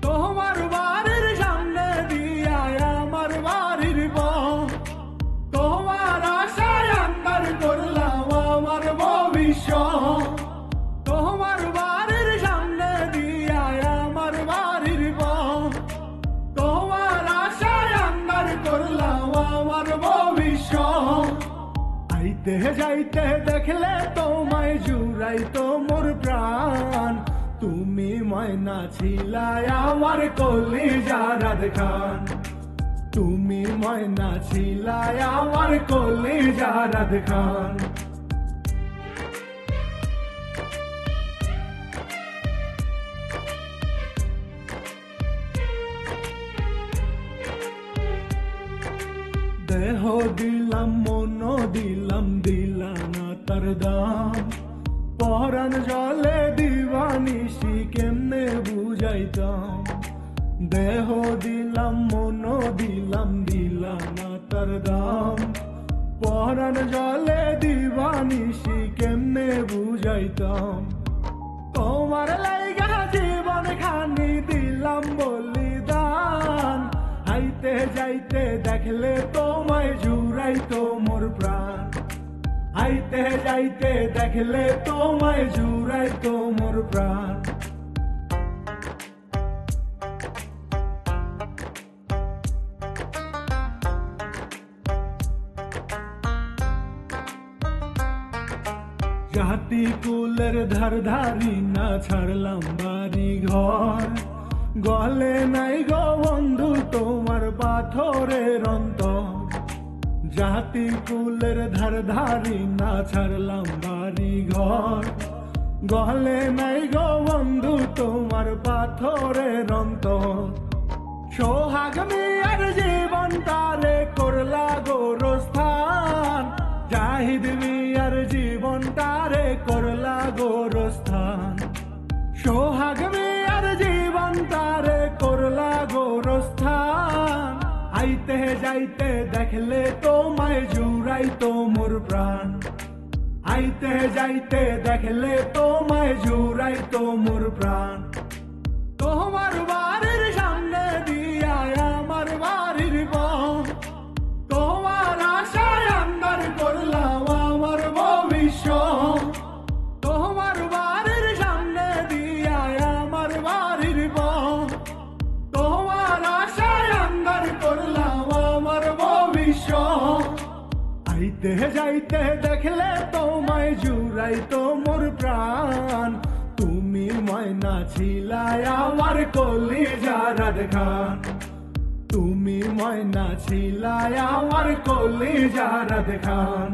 তোমার বাড়ির সামনে দিয়া আমার বাড়ির বউ, তোমার আশায় আন্দার করলাম আমার ভবিষ্যৎ। তোমার বাড়ির সামনে দিয়া আমার বাড়ির বউ, তোমার আশায় আন্দার করলাম আমার ভবিষ্যৎ। আইতে যাইতে দেখলে তোমায় জুড়াইতো মোর প্রাণ, তুমি ময়না ছিলাই আমার কলিজার খান, তুমি ময়না ছিলাই আমার কলিজার খান। দেহ দিলাম মন দিলাম, দিলা না তার দাম, পরাণ জলে দিবানিশি কেমনে বুঝাইতাম। দেহ দিলাম মন দিলাম, দিলা না তার দাম, পরাণ জলে দিবানিশি কেমনে বুঝাইতাম। তোমার লাইগা জীবন খানি দিলাম বলিদান, আইতে যাইতে দেখলে তোমায় জুড়াইতো মোর প্রাণ, আইতে যাইতে দেখলে তোমায় জুড়াইতো মোর প্রাণ। জাতি কুলের ধার ধারি না ছাড়লাম বাড়ি ঘর, গলে নাই গো বন্ধু তোমার পাথরের অন্তর। জাতি কুলের ধার ধারি না ছাড়লাম বাড়ি ঘর, গলে নাই গো বন্ধু তোমার পাথরের অন্তর। সোহাগ মিয়ার জীবন তারে করলা গোরস্থান, জাহিদ মিয়ার জীবন তারে করলা গোরস্থান। সোহাগ মিয়ার জীবন তারে করলা গোরস্থান, আইতে যাইতে দেখলে তোমায় জুড়াইতো মোর প্রাণ, আইতে যাইতে দেখলে তোমায় জুড়াইতো মোর প্রাণ। তোমার বাড়ির সামনে দিয়া আমার বাড়ির বউ, তোমার আশায় আন্দার করলাম আমার ভবিষ্যৎ। তোমার বাড়ির সামনে দিয়া আমার বাড়ির বউ, তোমার আশায় আন্দার করলাম আমার ভবিষ্যৎ। আইতে যাইতে দেখলে তোমায় জুড়াইতো মোর প্রাণ, তুমি ময়না ছিলাই আমার কলিজার খান, তুমি ময়না ছিলাই আমার কলিজার খান।